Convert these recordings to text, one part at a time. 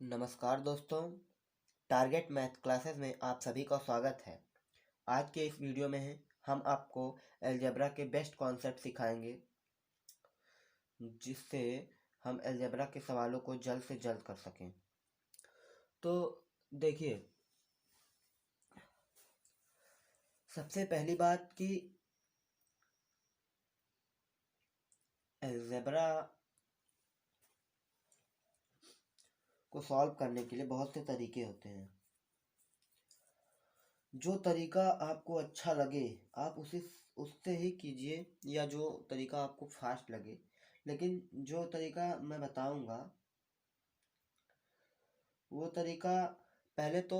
नमस्कार दोस्तों, target math classes में आप सभी का स्वागत है। आज के इस वीडियो में हम आपको अलजेब्रा के बेस्ट कॉन्सेप्ट सिखाएंगे, जिससे हम अलजेब्रा के सवालों को जल्द से जल्द कर सकें। तो देखिए, सबसे पहली बात कि अलजेब्रा को सॉल्व करने के लिए बहुत से तरीके होते हैं। जो तरीका आपको अच्छा लगे आप उससे ही कीजिए, या जो तरीका आपको फास्ट लगे। लेकिन जो तरीका मैं बताऊंगा वो तरीका, पहले तो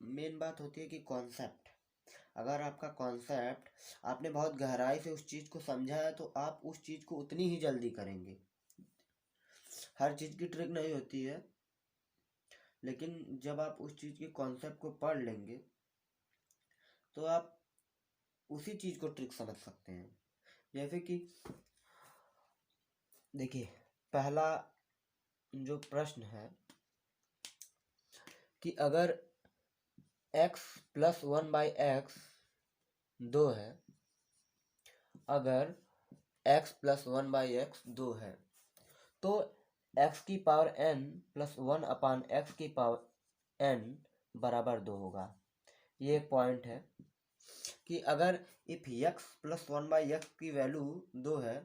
मेन बात होती है कि कॉन्सेप्ट। अगर आपका कॉन्सेप्ट आपने बहुत गहराई से उस चीज़ को समझा है तो आप उस चीज़ को उतनी ही जल्दी करेंगे। हर चीज़ की ट्रिक नहीं होती है, लेकिन जब आप उस चीज़ के कॉन्सेप्ट को पढ़ लेंगे तो आप उसी चीज़ को ट्रिक समझ सकते हैं। जैसे कि देखिए, पहला जो प्रश्न है कि अगर x प्लस 1/x 2 है, अगर x प्लस 1/x 2 है तो x की पावर n प्लस 1/x की पावर n बराबर 2 होगा। ये एक पॉइंट है कि अगर इफ x प्लस 1/x की वैल्यू 2 है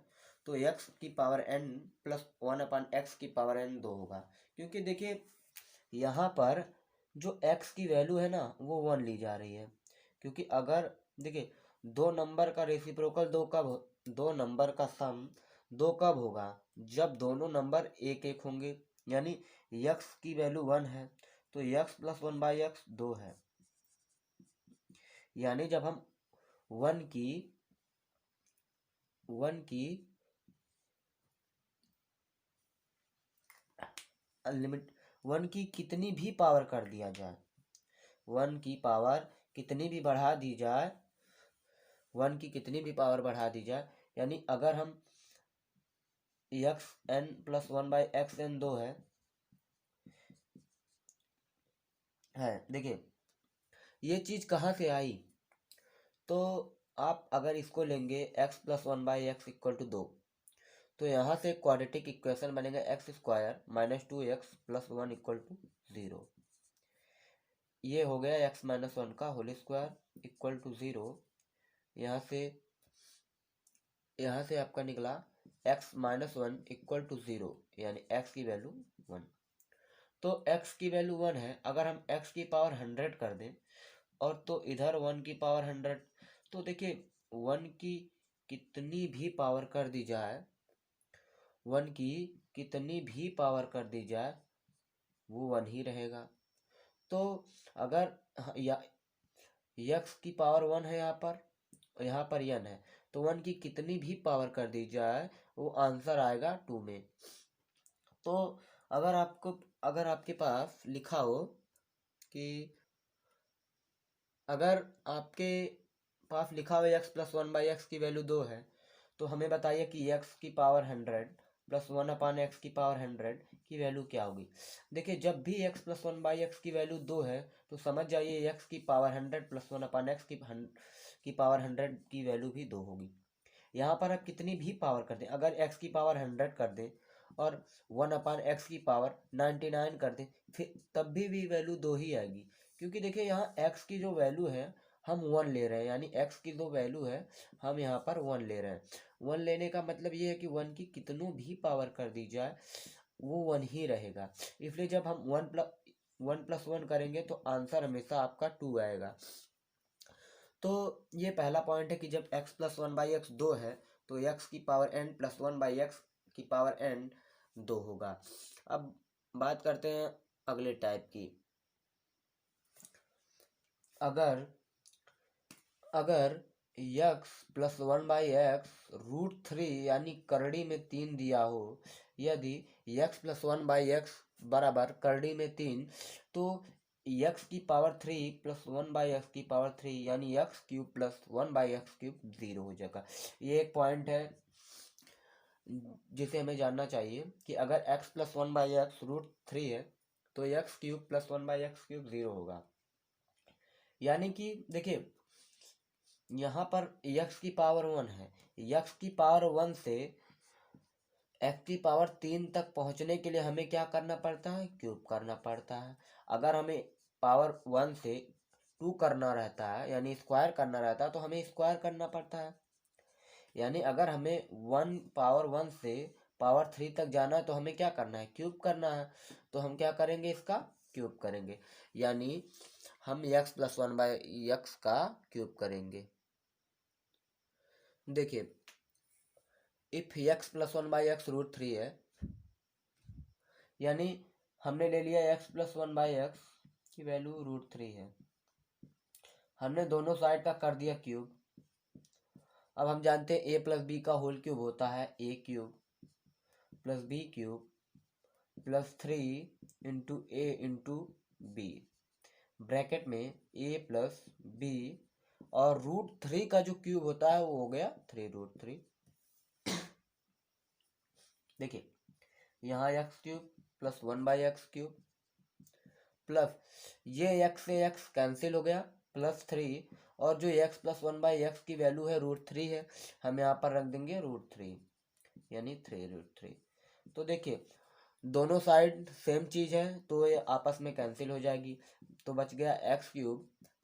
तो x की पावर n प्लस 1/x की पावर n 2 होगा। क्योंकि देखिए, यहाँ पर जो x की वैल्यू है ना वो 1 ली जा रही है। क्योंकि अगर देखिए, दो नंबर का रेसिप्रोकल दो नंबर का सम 2 कब होगा? जब दोनों नंबर एक एक होंगे। यानी x की वैल्यू 1 है तो x प्लस 1/x 2 है। यानी जब हम 1 की अनलिमिट 1 की कितनी भी पावर कर दिया जाए, 1 की पावर कितनी भी बढ़ा दी जाए, 1 की कितनी भी पावर बढ़ा दी जाए, यानी अगर हम x N plus 1/x n 2 है। देखिए, ये चीज़ कहाँ से आई? तो आप अगर इसको लेंगे x plus 1/x equal to 2, तो यहाँ से क्वाड्रेटिक इक्वेशन बनेगा x square minus 2x plus 1 equal to 0। ये हो गया x माइनस 1 का होल स्क्वायर इक्वल टू 0। यहाँ से आपका निकला x माइनस 1 इक्वल टू 0, यानी x की वैल्यू 1। तो x की वैल्यू 1 है, अगर हम x की पावर 100 कर दें और तो इधर 1 की पावर 100, तो देखिए 1 की कितनी भी पावर कर दी जाए, 1 की कितनी भी पावर कर दी जाए वो 1 ही रहेगा। तो अगर x की पावर 1 है, यहाँ पर n है, तो 1 की कितनी भी पावर कर दी जाए वो आंसर आएगा 2 में। तो अगर आपके पास लिखा हो कि अगर आपके पास लिखा हुआ x प्लस 1/x की वैल्यू 2 है, तो हमें बताइए कि x की पावर 100 प्लस 1/x की पावर 100 की वैल्यू क्या होगी। देखिए, जब भी x प्लस 1/x की वैल्यू 2 है तो समझ जाइए x की पावर 100 प्लस 1/x की पावर 100 की वैल्यू भी 2 होगी। यहाँ पर आप कितनी भी पावर कर दें, अगर x की पावर 100 कर दें और 1/x की पावर 99 कर दें, फिर तब भी वैल्यू 2 ही आएगी। क्योंकि देखिए, यहाँ x की जो वैल्यू है हम 1 ले रहे हैं, यानी x की जो वैल्यू है हम यहाँ पर 1 ले रहे हैं। 1 लेने का मतलब ये है कि 1 की कितनों भी पावर कर दी जाए वो 1 ही रहेगा। इसलिए जब हम 1 प्लस 1 करेंगे तो आंसर हमेशा आपका 2 आएगा। तो ये पहला पॉइंट है कि जब x प्लस 1/x 2 है तो x की पावर n प्लस 1/x की पावर n 2 होगा। अब बात करते हैं अगले टाइप की। अगर x प्लस 1/x √3 यानी करड़ी में 3 दिया हो, यदि x प्लस 1/x बराबर करड़ी में 3, तो x की पावर 3 प्लस 1/x की पावर 3 यानी x cube plus 1/x cube 0 हो जाएगा। ये एक पॉइंट है जिसे हमें जानना चाहिए कि अगर x प्लस 1/x √3 है तो एक्स क्यूब प्लस 1/x³ 0 होगा। यानी कि देखिए यहाँ पर x की पावर 1 है, x की पावर 1 से x की पावर 3 तक पहुँचने के लिए हमें क्या करना पड़ता है, क्यूब करना पड़ता है। अगर हमें पावर 1 से 2 करना रहता है यानी स्क्वायर करना रहता है तो हमें स्क्वायर करना पड़ता है। यानी अगर हमें पावर 1 से पावर 3 तक जाना है तो हमें क्या करना है, क्यूब करना है। तो हम क्या करेंगे, इसका क्यूब करेंगे, यानी हम x प्लस 1/x का क्यूब करेंगे। देखिए इफ x प्लस 1/x √3 है, यानी हमने ले लिया x प्लस 1/x की वैल्यू √3 है, हमने दोनों साइड का कर दिया क्यूब। अब हम जानते हैं a प्लस बी का होल क्यूब होता है a cube plus b cube plus 3 into a into b, bracket में a प्लस बी और √3 का जो क्यूब होता है वो हो गया 3√3। देखिए यहाँ x³ प्लस 1/x³ प्लस ये x से x कैंसिल हो गया प्लस 3 और जो x प्लस 1/x की वैल्यू है √3 है, हम यहाँ पर रख देंगे √3 यानी 3√3। तो देखिए दोनों साइड सेम चीज़ है तो ये आपस में कैंसिल हो जाएगी, तो बच गया x³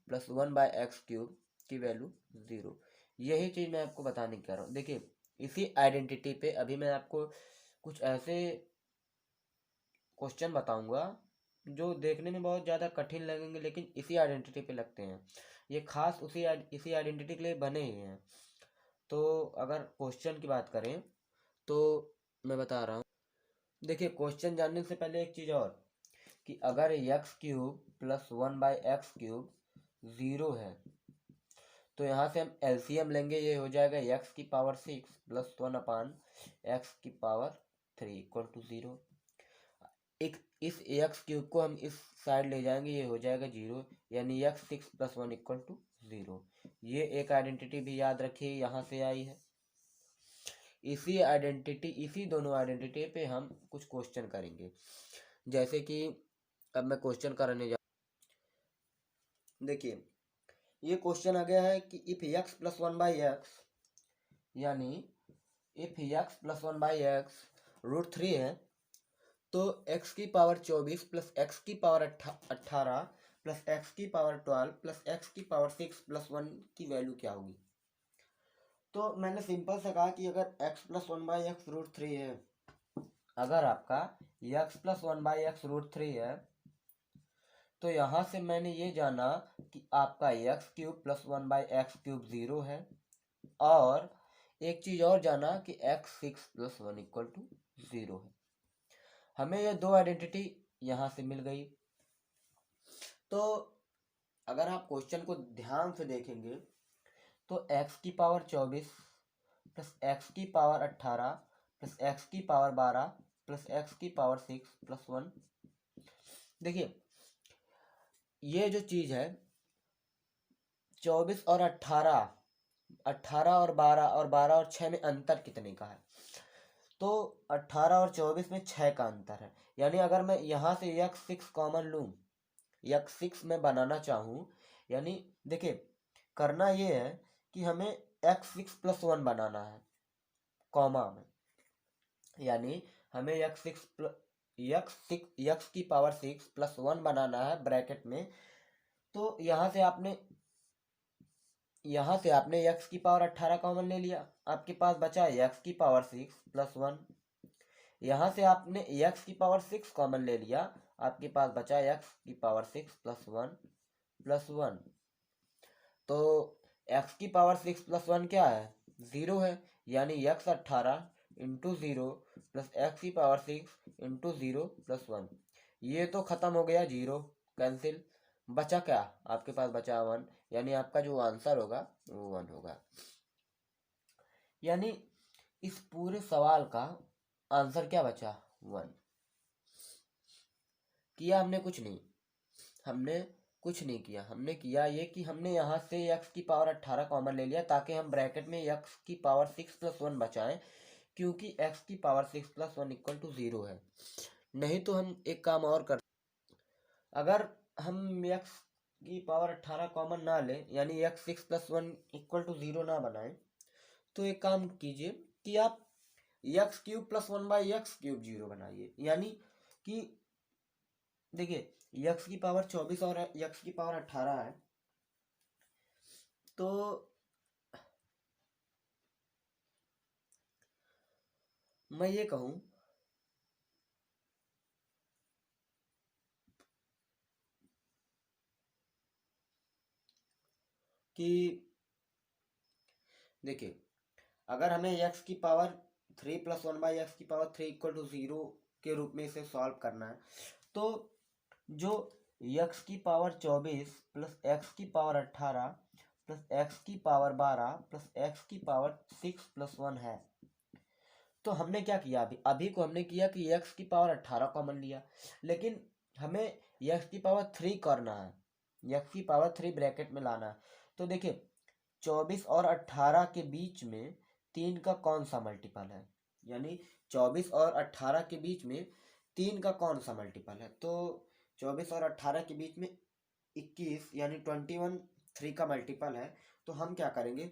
प्लस 1/x³ की वैल्यू 0। यही चीज़ मैं आपको बताने कह रहा हूँ। देखिए इसी आइडेंटिटी पे अभी मैं आपको कुछ ऐसे क्वेश्चन बताऊंगा जो देखने में बहुत ज़्यादा कठिन लगेंगे लेकिन इसी आइडेंटिटी पे लगते हैं, ये खास इसी आइडेंटिटी के लिए बने ही हैं। तो अगर क्वेश्चन की बात करें तो मैं बता रहा हूँ, देखिए क्वेश्चन जानने से पहले एक चीज़ और कि अगर x³ प्लस 1/x³ 0 है तो यहाँ से हम एलसीएम लेंगे, ये हो जाएगा x की पावर 6 प्लस 1/x की पावर 3 इक्वल टू 0। एक इस x³ को हम इस साइड ले जाएंगे, ये हो जाएगा 0, यानी x6 प्लस 1 इक्वल टू 0। ये एक आइडेंटिटी भी याद रखिए यहाँ से आई है। इसी दोनों आइडेंटिटी पे हम कुछ क्वेश्चन करेंगे, जैसे कि अब मैं क्वेश्चन करने जा, देखिए ये क्वेश्चन आ गया है कि इफ x प्लस 1/x यानी इफ x प्लस 1/x √3 है तो x की पावर 24 प्लस x की पावर 18 प्लस x की पावर 12 प्लस x की पावर 6 प्लस 1 की वैल्यू क्या होगी। तो मैंने सिंपल से कहा कि अगर x प्लस 1/x √3 है, अगर आपका x प्लस 1/x √3 है तो यहाँ से मैंने ये जाना कि आपका x³ प्लस 1/x³ 0 है, और एक चीज़ और जाना कि x6 प्लस 1 इक्वल टू 0 है। हमें ये दो आइडेंटिटी यहाँ से मिल गई। तो अगर आप क्वेश्चन को ध्यान से देखेंगे तो x की पावर 24 प्लस x की पावर 18 प्लस x की पावर 12 प्लस x की पावर 6 प्लस 1, देखिए ये जो चीज़ है 24 और 18, 18 और 12 और 12 और 6 में अंतर कितने का है, तो 18 और 24 में 6 का अंतर है। यानी अगर मैं यहाँ से x6 कॉमन लूँ, x6 में बनाना चाहूँ, यानी देखिए करना ये है कि हमें x6 प्लस 1 बनाना है कॉमा में, यानी हमें x की पावर 6 प्लस 1 बनाना है ब्रैकेट में। तो यहाँ से आपने x की पावर 18 कॉमन ले लिया, आपके पास बचा x की पावर 6 प्लस 1। यहाँ से आपने x की पावर 6 कॉमन ले लिया, आपके पास बचा x की पावर 6 प्लस 1 प्लस 1। तो x की पावर 6 प्लस 1 क्या है, 0 है, यानी x 18 इंटू 0 प्लस x की पावर 6 इंटू 0 प्लस 1। ये तो खत्म हो गया, 0 कैंसिल, बचा क्या, आपके पास बचा 1, यानी आपका जो आंसर होगा वो 1 होगा। यानी इस पूरे सवाल का आंसर क्या बचा, 1। किया हमने कुछ नहीं किया, हमने किया ये कि हमने यहाँ से x की पावर 18 कॉमन ले लिया ताकि हम ब्रैकेट में x की पावर 6 प्लस 1 बचाएं, क्योंकि x की पावर 6 प्लस 1 इक्वल टू 0 है। नहीं तो हम एक काम और कर, अगर हम x की पावर 18 कॉमन ना लें, यानी x 6+1 इक्वल टू 0 ना बनाएं, तो एक काम कीजिए कि आप x³ +1/x³ 0 बनाइए। यानी कि देखिए x की पावर 24 और x की पावर 18 है, तो मैं ये कहूँ कि देखिए अगर हमें x की पावर 3+1/x³ इक्वल टू 0 के रूप में इसे सॉल्व करना है, तो जो x की पावर 24 प्लस x की पावर 18 प्लस x की पावर 12 प्लस x की पावर 6+1 है, तो हमने क्या किया, अभी अभी को हमने किया कि x की पावर 18 कॉमन लिया, लेकिन हमें x की पावर 3 करना है, x की पावर 3 ब्रैकेट में लाना है। तो देखिए 24 और 18 के बीच में 3 का कौन सा मल्टीपल है, यानी 24 और 18 के बीच में 3 का कौन सा मल्टीपल है, तो 24 और 18 के बीच में 21 यानी 21 3 का मल्टीपल है। तो हम क्या करेंगे,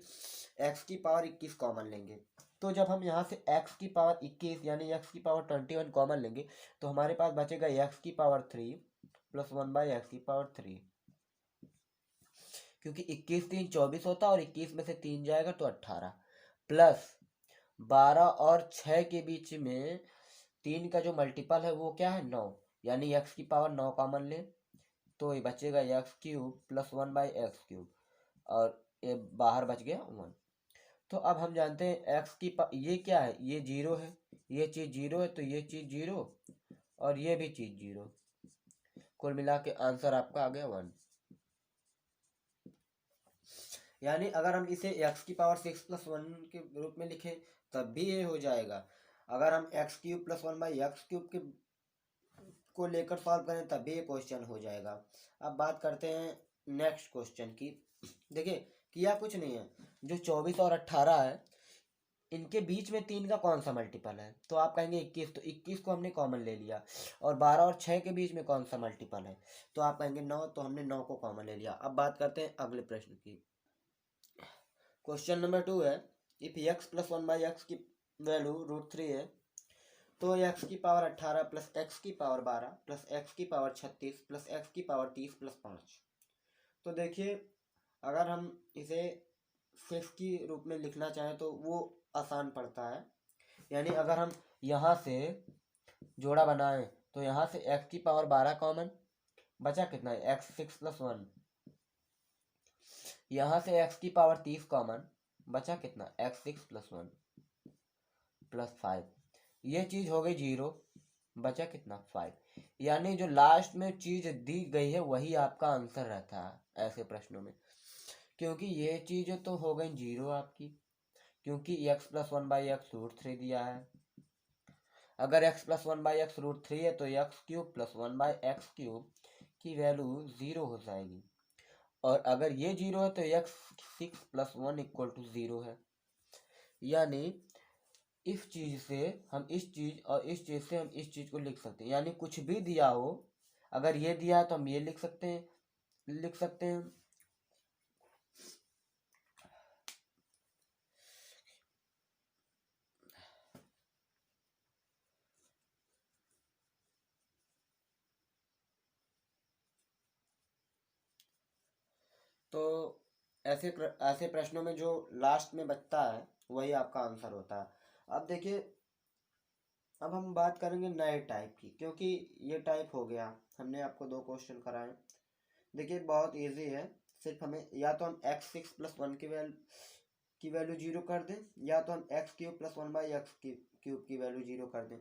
x की पावर 21 कॉमन लेंगे। तो जब हम यहाँ से x की पावर 21 यानी x की पावर 21 कॉमन लेंगे, तो हमारे पास बचेगा x की पावर 3 प्लस 1/x⁴, क्योंकि 21 3 24 होता है और 21 में से 3 जाएगा तो 18, प्लस 12 और 6 के बीच में 3 का जो मल्टीपल है वो क्या है, 9, यानी x की पावर 9 कॉमन ले, तो ये बचेगा x³ प्लस 1/x³, और ये बाहर बच गया 1। तो अब हम जानते हैं ये क्या है, ये 0 है, ये चीज़ 0 है, तो ये चीज़ 0 और ये भी चीज़ 0, कुल मिला के आंसर आपका आ गया 1। यानी अगर हम इसे x की पावर 6+1 के रूप में लिखें तब भी ये हो जाएगा, अगर हम x³ प्लस 1/x³ के को लेकर सॉल्व करें तब भी ये क्वेश्चन हो जाएगा। अब बात करते हैं नेक्स्ट क्वेश्चन की। देखिए किया कुछ नहीं है, जो 24 और 18 है इनके बीच में 3 का कौन सा मल्टीपल है, तो आप कहेंगे 21, तो 21 को हमने कॉमन ले लिया, और 12 और 6 के बीच में कौन सा मल्टीपल है, तो आप कहेंगे 9, तो हमने 9 को कॉमन ले लिया। अब बात करते हैं अगले प्रश्न की। क्वेश्चन नंबर 2 है, इफ x+1/x की वैल्यू √3 है, तो x की पावर 18 प्लस x की पावर 12 प्लस x की पावर 36 प्लस x की पावर 30 प्लस 5। तो देखिए अगर हम इसे 6 की रूप में लिखना चाहें तो वो आसान पड़ता है, यानी अगर हम यहाँ से जोड़ा बनाएं तो यहाँ से x की पावर 12 कॉमन, बचा कितना है x6+1, यहाँ से x की पावर 30 कॉमन, बचा कितना x6+1 प्लस 5, ये चीज़ हो गई 0, बचा कितना 5। यानी जो लास्ट में चीज़ दी गई है वही आपका आंसर रहता है ऐसे प्रश्नों में, क्योंकि ये चीज़ तो हो गई 0 आपकी, क्योंकि x+1/x√3 दिया है। अगर x+1/x√3 है तो x³ प्लस 1/x³ की वैल्यू 0 हो जाएगी, और अगर ये 0 है तो x6+1 इक्वल टू 0 है। यानी इस चीज़ से हम इस चीज़ और इस चीज़ से हम इस चीज़ को लिख सकते हैं, यानी कुछ भी दिया हो, अगर ये दिया है तो हम ये लिख सकते हैं। तो ऐसे प्रश्नों में जो लास्ट में बचता है वही आपका आंसर होता है। अब देखिए अब हम बात करेंगे नए टाइप की, क्योंकि ये टाइप हो गया, हमने आपको 2 क्वेश्चन कराए। देखिए बहुत इजी है, सिर्फ हमें या तो हम x6+1 की वैल्यू 0 कर दें, या तो हम x³ प्लस 1/x³ की वैल्यू 0 कर दें।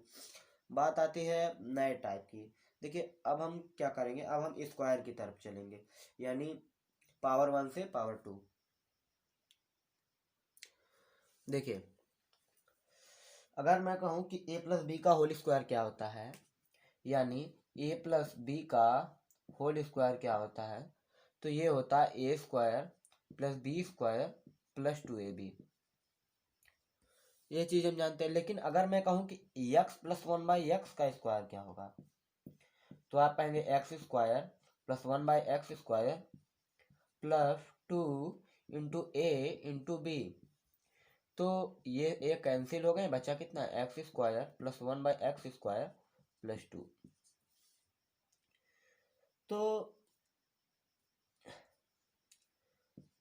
बात आती है नए टाइप की। देखिए अब हम क्या करेंगे, अब हम स्क्वायर की तरफ चलेंगे, यानी पावर 1 से पावर 2। देखिए अगर मैं कहूँ कि a प्लस बी का होल स्क्वायर क्या होता है, यानी a प्लस बी का होल स्क्वायर क्या होता है, तो ये होता है a² plus b² plus 2ab। ये चीज़ हम जानते हैं, लेकिन अगर मैं कहूँ कि x+1/x का स्क्वायर क्या होगा, तो आप पाएंगे x square plus 1/x² plus 2 into a into b. तो ये कैंसिल हो गए, बचा कितना, x² प्लस 1/x² प्लस 2। तो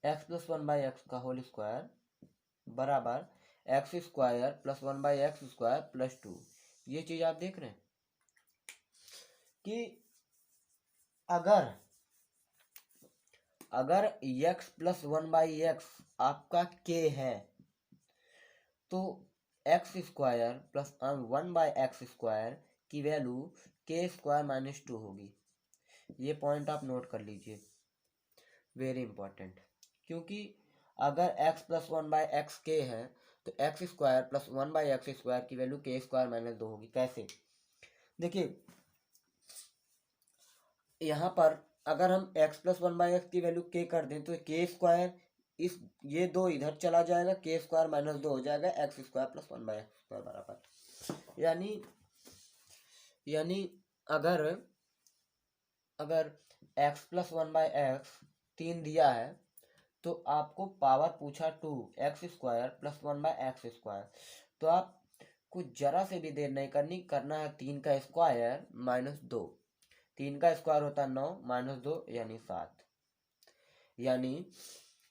x प्लस 1/x का होल स्क्वायर बराबर x² प्लस 1/x² प्लस 2। ये चीज आप देख रहे हैं कि अगर x प्लस 1/x आपका k है तो x² प्लस 1/x² की वैल्यू k² - 2 होगी। ये पॉइंट आप नोट कर लीजिए, वेरी इंपॉर्टेंट। क्योंकि अगर x प्लस 1/x k है तो x² प्लस 1/x² की वैल्यू k² - 2 होगी। कैसे, देखिए यहाँ पर अगर हम x प्लस 1/x की वैल्यू k कर दें तो k², इस ये 2 इधर चला जाएगा, k² - 2 हो जाएगा, x² प्लस 1/x² बराबर। यानी अगर x प्लस 1/x 3 दिया है तो आपको पावर पूछा 2, x² प्लस 1/x²। तो आप कुछ जरा से भी देर नहीं करना है 3 का स्क्वायर माइनस 2। 3 का स्क्वायर होता है 9 माइनस 2 यानी 7। यानी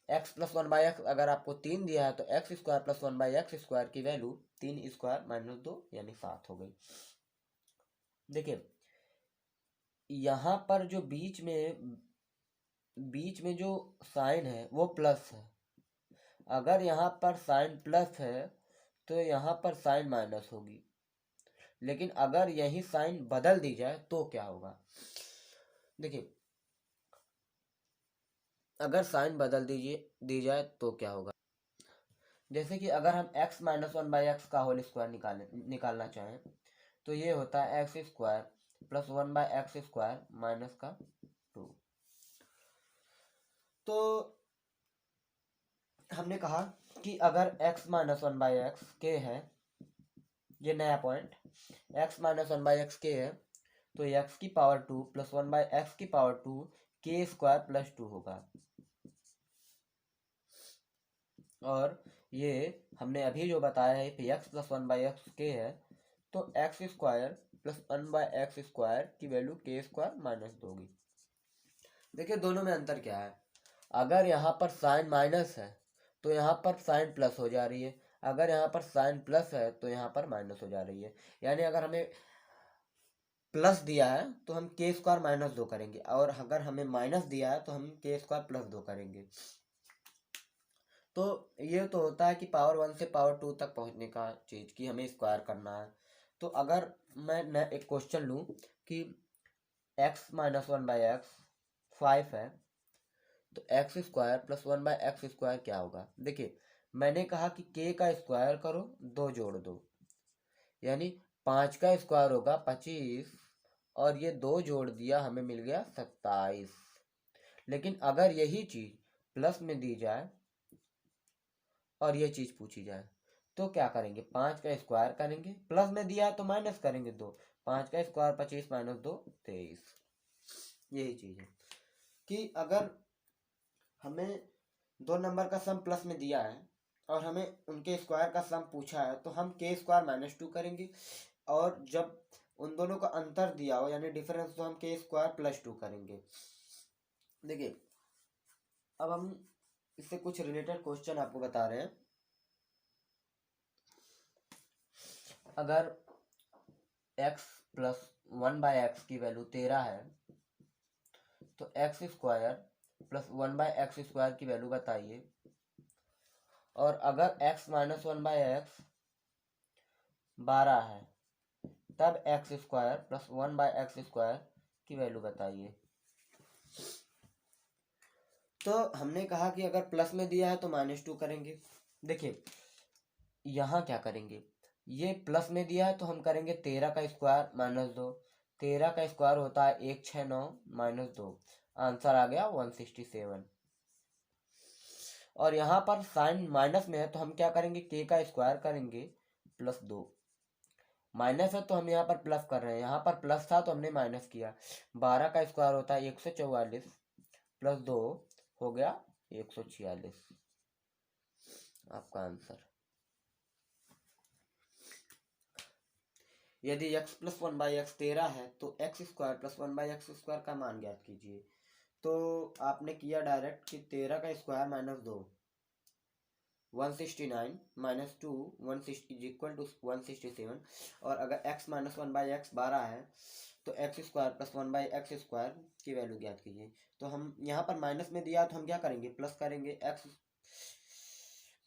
x प्लस 1/x अगर आपको 3 दिया है तो x² प्लस 1/x² की वैल्यू 3² - 2 यानी 7 हो गई। देखिए यहाँ पर जो बीच में जो साइन है वो प्लस है। अगर यहाँ पर साइन प्लस है तो यहाँ पर साइन माइनस होगी। लेकिन अगर यही साइन बदल दी जाए तो क्या होगा, देखिए अगर साइन बदल दी जाए तो क्या होगा। जैसे कि अगर हम x माइनस 1/x का होल स्क्वायर निकालना चाहें तो ये होता है x² प्लस 1/x² माइनस का 2। तो हमने कहा कि अगर x माइनस 1/x k है, ये नया point, x minus 1/x k है तो x की पावर 2 प्लस 1/x की पावर 2 k² प्लस 2 होगा। और ये हमने अभी जो बताया है कि x प्लस 1/x k है तो x² प्लस 1/x² की वैल्यू k² - 2 होगी। देखिए दोनों में अंतर क्या है, अगर यहाँ पर साइन माइनस है तो यहाँ पर साइन प्लस हो जा रही है, अगर यहाँ पर साइन प्लस है तो यहाँ पर माइनस हो जा रही है। यानी अगर हमें प्लस दिया है तो हम k² - 2 करेंगे, और अगर हमें माइनस दिया है तो हम k² प्लस 2 करेंगे। तो ये तो होता है कि पावर 1 से पावर 2 तक पहुंचने का चीज कि हमें स्क्वायर करना है। तो अगर मैं एक क्वेश्चन लूं कि x माइनस 1/x 5 है तो x² प्लस 1/x² क्या होगा। देखिए मैंने कहा कि k का स्क्वायर करो 2 जोड़ दो, यानी 5 का स्क्वायर होगा 25 और ये 2 जोड़ दिया हमें मिल गया 27। लेकिन अगर यही चीज प्लस में दी जाए और ये चीज पूछी जाए तो क्या करेंगे, 5 का स्क्वायर करेंगे, प्लस में दिया है तो माइनस करेंगे 2। 5 का स्क्वायर 25 माइनस 2 23। यही चीज है कि अगर हमें 2 नंबर का सम प्लस में दिया है और हमें उनके स्क्वायर का सम पूछा है तो हम k² - 2 करेंगे, और जब उन दोनों का अंतर दिया हो यानी डिफरेंस तो हम k² प्लस 2 करेंगे। देखिए अब हम इससे कुछ रिलेटेड क्वेश्चन आपको बता रहे हैं। अगर x प्लस 1/x की वैल्यू 13 है तो x² प्लस 1/x² की वैल्यू बताइए। और अगर x माइनस 1/x 12 है तब x² प्लस 1/x² की वैल्यू बताइए। तो हमने कहा कि अगर प्लस में दिया है तो -2 करेंगे। देखिए यहाँ क्या करेंगे, ये प्लस में दिया है तो हम करेंगे 13 का स्क्वायर -2। 13 का स्क्वायर होता है 169 - 2, आंसर आ गया 167। और यहाँ पर साइन माइनस में है तो हम क्या करेंगे, k का स्क्वायर करेंगे प्लस 2। माइनस है तो हम यहाँ पर प्लस कर रहे हैं, यहाँ पर प्लस था तो हमने माइनस किया। 12 का स्क्वायर होता है 144 प्लस 2 हो गया 146, आपका आंसर। यदि x प्लस 1/x 13 है तो x square plus 1/x square का मान ज्ञात कीजिए। तो आपने किया डायरेक्ट कि 13 का square minus 2 169 minus 2 160 is equal to 167, और अगर x माइनस 1/x 12 है तो x square plus 1/x square की वैल्यू ज्ञात कीजिए। तो हम यहाँ पर माइनस में दिया तो हम क्या करेंगे, प्लस करेंगे। x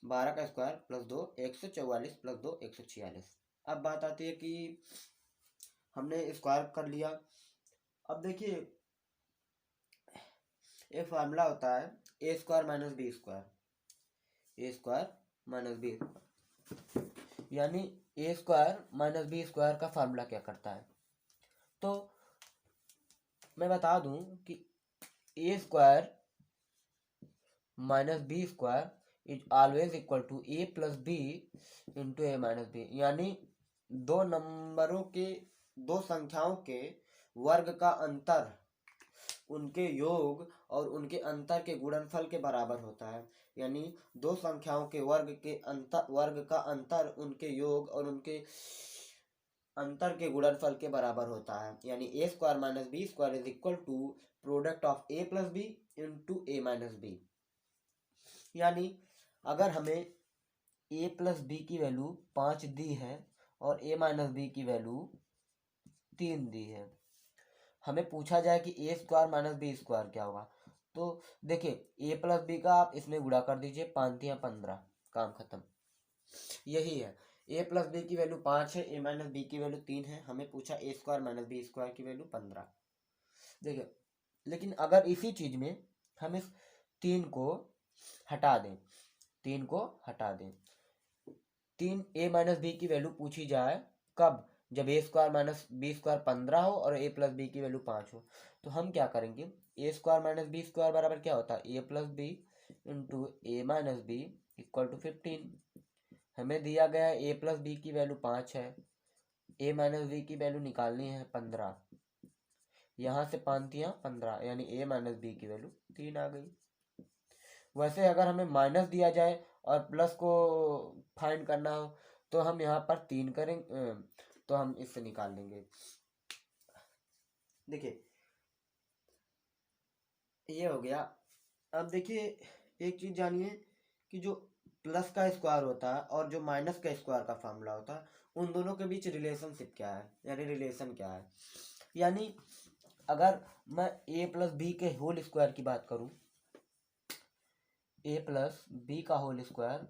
12 का स्क्वायर प्लस 2 144 प्लस 2 146। अब बात आती है कि हमने स्क्वायर कर लिया। अब देखिए एक फार्मूला होता है a square minus b square, a square minus b, यानी a square minus b square का फार्मूला क्या करता है। तो मैं बता दूं कि a square minus b square is always equal to a plus b into a minus b, यानी दो नंबरों के, दो संख्याओं के वर्ग का अंतर उनके योग और उनके अंतर के गुणनफल के बराबर होता है। यानी दो संख्याओं के वर्ग का अंतर उनके योग और उनके अंतर के गुणनफल के बराबर होता है। यानी a square minus b square is equal to product of a plus b into a minus b. यानी अगर हमें ए प्लस बी की वैल्यू 5 दी है और ए माइनस बी की वैल्यू 3 दी है, हमें पूछा जाए कि a square minus b square क्या होगा। तो देखिए ए प्लस बी का आप इसमें गुणा कर दीजिए, 5 या 15, काम खत्म। यही है, ए प्लस बी की वैल्यू 5 है, ए माइनस बी की वैल्यू 3 है, हमें पूछा ए स्क्वायर माइनस बी स्क्वायर की वैल्यू 15। देखिए लेकिन अगर इसी चीज में हम इस 3 को हटा दें, 3 को हटा दें, 3 ए माइनस बी की वैल्यू पूछी जाए कब, जब a square minus b square 15 हो और ए प्लस बी की वैल्यू 5 हो। तो हम क्या करेंगे, a square minus b square बराबर क्या होता है, a plus b into a minus b equal to 15। हमें दिया गया है ए प्लस बी की वैल्यू 5 है, ए माइनस बी की वैल्यू निकालनी है 15, यहाँ से 5 या 15, यानी ए माइनस बी की वैल्यू 3 आ गई। वैसे अगर हमें माइनस दिया जाए और प्लस को फाइंड करना हो तो हम यहाँ पर 3 करेंगे, तो हम इससे निकाल लेंगे। देखिए ये हो गया। अब देखिए एक चीज जानिए कि जो प्लस का स्क्वायर होता है और जो माइनस का स्क्वायर का फार्मूला होता है, उन दोनों के बीच रिलेशनशिप क्या है, यानी रिलेशन क्या है। यानी अगर मैं ए प्लस बी के होल स्क्वायर की बात करूं, ए प्लस बी का whole square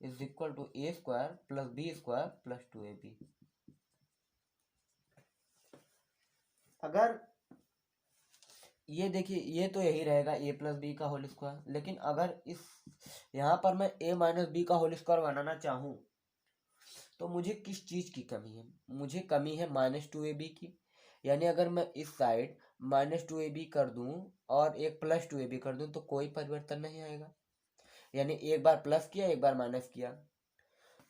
is equal to a square plus b square plus 2ab। अगर ये देखिए ये तो यही रहेगा ए प्लस बी का होल स्क्वायर, लेकिन अगर इस यहाँ पर मैं ए माइनस बी का होल स्क्वायर बनाना चाहूँ तो मुझे किस चीज़ की कमी है, मुझे कमी है -2ab की। यानी अगर मैं इस साइड -2ab कर दूं और एक +2ab कर दूं तो कोई परिवर्तन नहीं आएगा। यानी एक बार प्लस किया एक बार माइनस किया।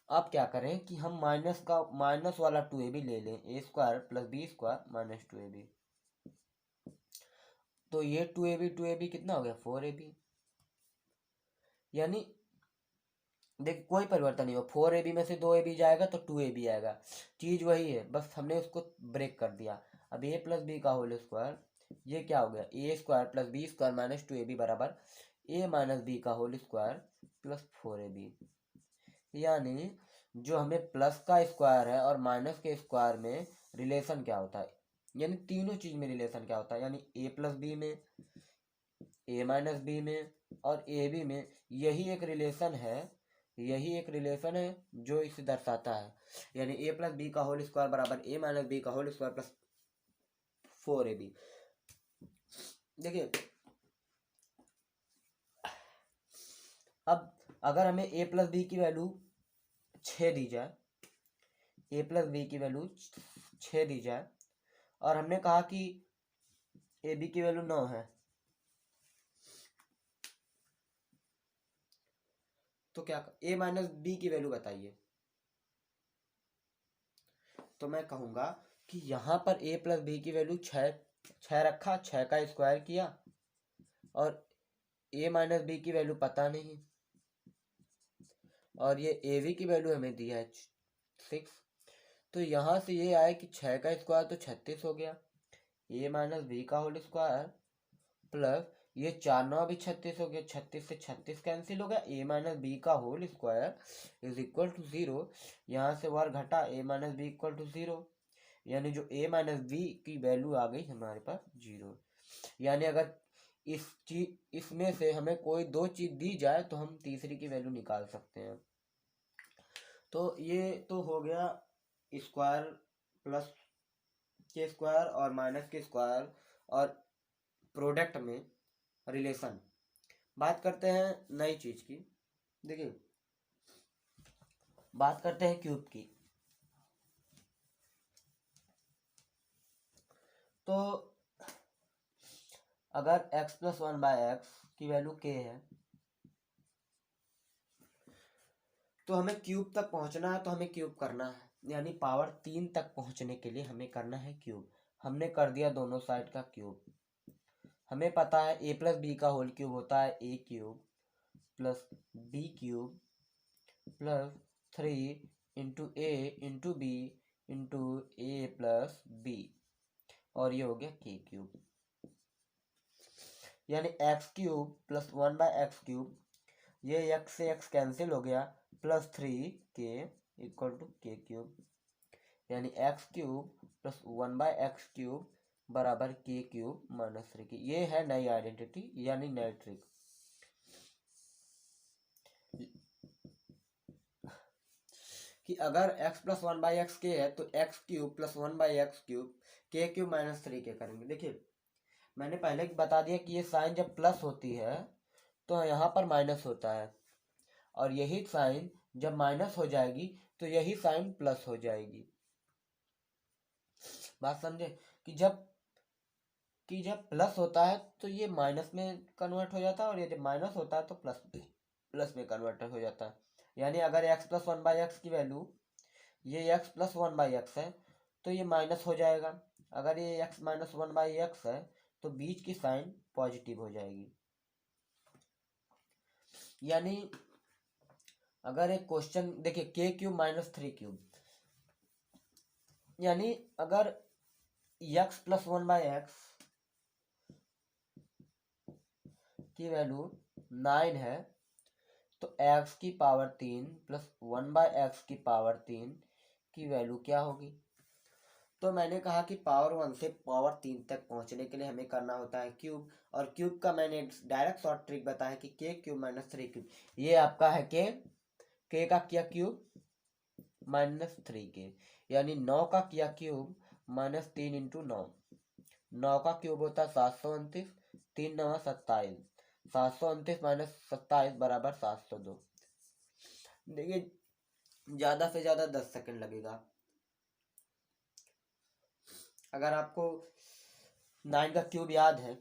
अब क्या करें कि हम माइनस वाला 2ab ले लें, a square plus b square minus 2ab। तो ये 2ab कितना हो गया 4ab। यानी देख कोई परिवर्तन नहीं हो, 4ab में से 2ab जाएगा तो 2ab आएगा, चीज वही है, बस हमने उसको ब्रेक कर दिया। अब ए प्लस बी का होल स्क्वायर, ये क्या हो गया, a square plus b square minus 2ab बराबर ए माइनस बी का होल स्क्वायर प्लस 4ab। यानी जो हमें प्लस का स्क्वायर है और माइनस के स्क्वायर में रिलेशन क्या होता है, यानी तीनों चीज में रिलेशन क्या होता है, यानी ए प्लस बी में, ए माइनस बी में और ए बी में, यही एक रिलेशन है, यही एक रिलेशन है जो इसे दर्शाता है। यानी ए प्लस बी का होल स्क्वायर बराबर ए माइनस बी का होल स्क्वायर प्लस 4ab। देखिए अब अगर हमें ए प्लस बी की वैल्यू 6 दी जाए, ए प्लस बी की वैल्यू 6 दी जाए और हमने कहा कि ए बी की वैल्यू 9 है, तो क्या ए माइनस बी की वैल्यू बताइए। तो मैं कहूँगा कि यहाँ पर a प्लस बी की वैल्यू 6 रखा, 6 का स्क्वायर किया, और a माइनस बी की वैल्यू पता नहीं, और ये ए वी की वैल्यू हमें दी है 6। तो यहाँ से ये आया कि 6 का स्क्वायर तो 36 हो गया, a माइनस बी का होल स्क्वायर प्लस ये 4 9 भी 36 हो गया, 36 से 36 कैंसिल हो गया, a माइनस बी का whole square is equal to 0। यहाँ से वर्ग घटा, a minus b equal to 0, यानी जो a माइनस बी की वैल्यू आ गई हमारे पास 0। यानी अगर इसमें से हमें कोई दो चीज दी जाए तो हम तीसरी की वैल्यू निकाल सकते हैं। तो ये तो हो गया स्क्वायर प्लस के स्क्वायर और माइनस के स्क्वायर और प्रोडक्ट में रिलेशन। बात करते हैं नई चीज की। देखिए, बात करते हैं क्यूब की। तो अगर x प्लस 1/x की वैल्यू k है, तो हमें क्यूब तक पहुंचना है, तो हमें क्यूब करना है, यानी पावर 3 तक पहुंचने के लिए हमें करना है क्यूब। हमने कर दिया दोनों साइड का क्यूब। हमें पता है a प्लस बी का होल क्यूब होता है a cube plus b cube plus 3 into a into b into a plus b, और ये हो गया k क्यूब। यानी x cube plus 1/x cube, ये x से x कैंसिल हो गया, plus 3k equal to k cube, यानी x cube plus 1/x cube बराबर k क्यूब माइनस 3k। ये है नई आइडेंटिटी यानी नई ट्रिक। कि अगर x प्लस 1/x k है तो x cube plus 1/x cube k cube minus 3k करेंगे। देखिए, मैंने पहले बता दिया कि ये साइन जब प्लस होती है तो यहाँ पर माइनस होता है, और यही साइन जब माइनस हो जाएगी तो यही साइन प्लस हो जाएगी। बात समझे? कि जब प्लस होता है तो ये माइनस में कन्वर्ट हो जाता है, और ये जब माइनस होता है तो प्लस में कन्वर्ट हो जाता है। यानी अगर x प्लस 1/x की वैल्यू ये x प्लस 1/x है तो ये माइनस हो जाएगा। अगर ये x माइनस 1/x है तो बीच की साइन पॉजिटिव हो जाएगी। यानी अगर एक क्वेश्चन देखिए, k क्यूब माइनस 3 क्यूब, यानी अगर x प्लस 1/x की वैल्यू 9 है तो x की पावर 3 प्लस 1/x की पावर 3 की वैल्यू क्या होगी? तो मैंने कहा कि पावर 1 से पावर 3 तक पहुंचने के लिए हमें करना होता है क्यूब, और क्यूब का मैंने डायरेक्ट शॉर्ट ट्रिक बताया कि k क्यूब माइनस 3 क्यूब, ये आपका है k का किया क्यूब माइनस 3k, यानी 9 का किया क्यूब माइनस 3 इंटू 9, 9 का क्यूब होता है 729, 3 9 27, 729 माइनस 27 बराबर 702। देखिए, ज्यादा से ज्यादा 10 सेकंड लगेगा। अगर आपको 9 का क्यूब याद है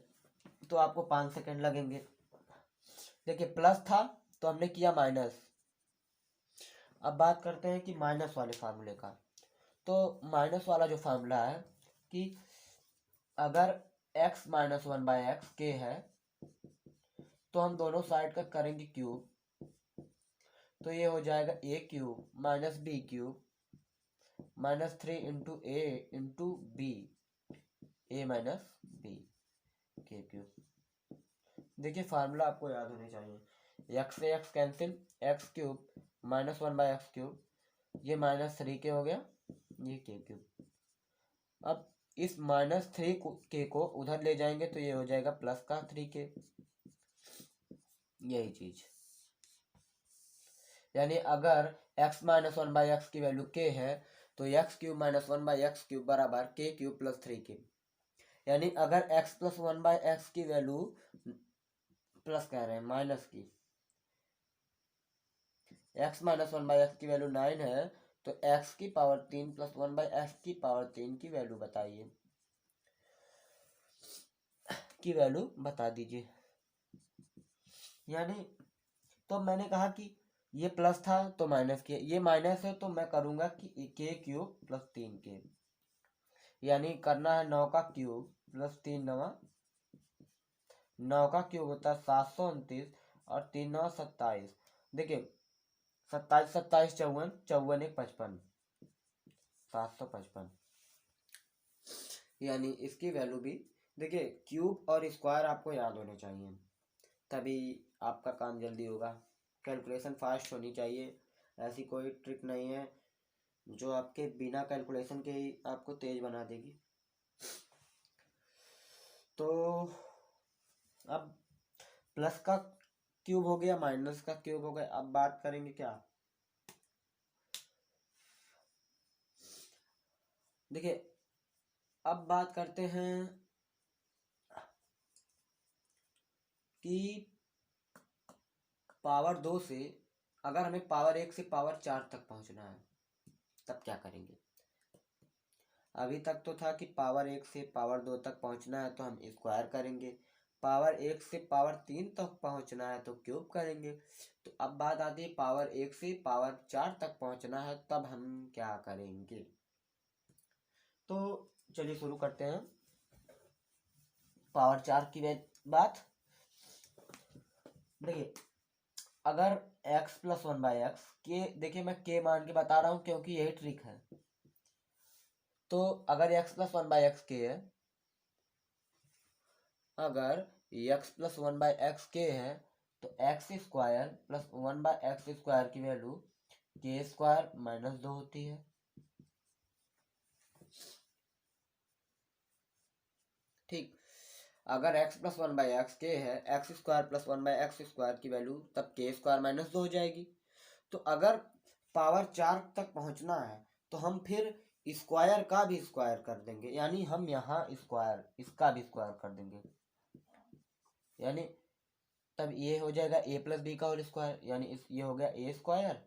तो आपको 5 सेकंड लगेंगे। देखिए, प्लस था तो हमने किया माइनस। अब बात करते हैं कि माइनस वाले फार्मूले का। तो माइनस वाला जो फार्मूला है कि अगर x माइनस 1/x k है तो हम दोनों साइड का करेंगे क्यूब, तो ये हो जाएगा a cube minus b cube minus 3 into a into b, a minus b के क्यूब। देखिए, फार्मूला आपको याद होने चाहिए। x से x cancel, x cube minus 1/x cube, ये माइनस 3k हो गया, ये k क्यूब। अब इस माइनस 3k को उधर ले जाएंगे तो ये हो जाएगा प्लस का 3k, यही चीज। यानी अगर x माइनस 1/x की वैल्यू k है तो x cube minus 1/x cube बराबर k क्यूब प्लस 3k। यानी अगर x प्लस 1/x की वैल्यू प्लस कह रहे हैं माइनस की, x माइनस 1/x की वैल्यू 9 है तो x की पावर 3 प्लस 1/x की पावर 3 की वैल्यू बताइए, की वैल्यू बता दीजिए। यानी तो मैंने कहा कि ये प्लस था तो माइनस किया, ये माइनस है तो मैं करूँगा कि के क्यूब प्लस 3k, यानी करना है 9 का क्यूब प्लस 3 नवा, 9 का क्यूब होता है 729 और 3 9 27। देखिए 27 27 54, 54 1 55, 755, यानी इसकी वैल्यू भी देखिए क्यूब और स्क्वायर आपको याद होने चाहिए, तभी आपका काम जल्दी होगा। कैलकुलेशन फास्ट होनी चाहिए, ऐसी कोई ट्रिक नहीं है जो आपके बिना कैलकुलेशन के ही आपको तेज बना देगी। तो अब प्लस का क्यूब हो गया, माइनस का क्यूब हो गया, अब बात करेंगे क्या, देखिए अब बात करते हैं कि पावर 2 से अगर हमें पावर 1 से पावर 4 तक पहुंचना है तब क्या करेंगे। अभी तक तो था कि पावर 1 से पावर 2 तक पहुंचना है तो हम स्क्वायर करेंगे, पावर 1 से पावर 3 तक पहुंचना है तो क्यूब करेंगे। तो अब बात आती है पावर 1 से पावर 4 तक पहुंचना है तब हम क्या करेंगे। तो चलिए शुरू करते हैं पावर 4 की बात। देखिए अगर x प्लस 1/x के, देखिए मैं k मान के बता रहा हूं क्योंकि यही ट्रिक है। तो अगर x प्लस 1/x k है, अगर x प्लस 1/x k है तो x square plus 1/x square की वैल्यू k स्क्वायर माइनस 2 होती है। ठीक, अगर x प्लस 1/x k है, x square plus 1/x square की वैल्यू तब k स्क्वायर माइनस 2 हो जाएगी। तो अगर पावर 4 तक पहुंचना है तो हम फिर स्क्वायर का भी स्क्वायर कर देंगे, यानी हम यहाँ स्क्वायर इसका भी स्क्वायर कर देंगे, यानी तब ये हो जाएगा a प्लस बी का होल स्क्वायर, यानी ये हो गया a स्क्वायर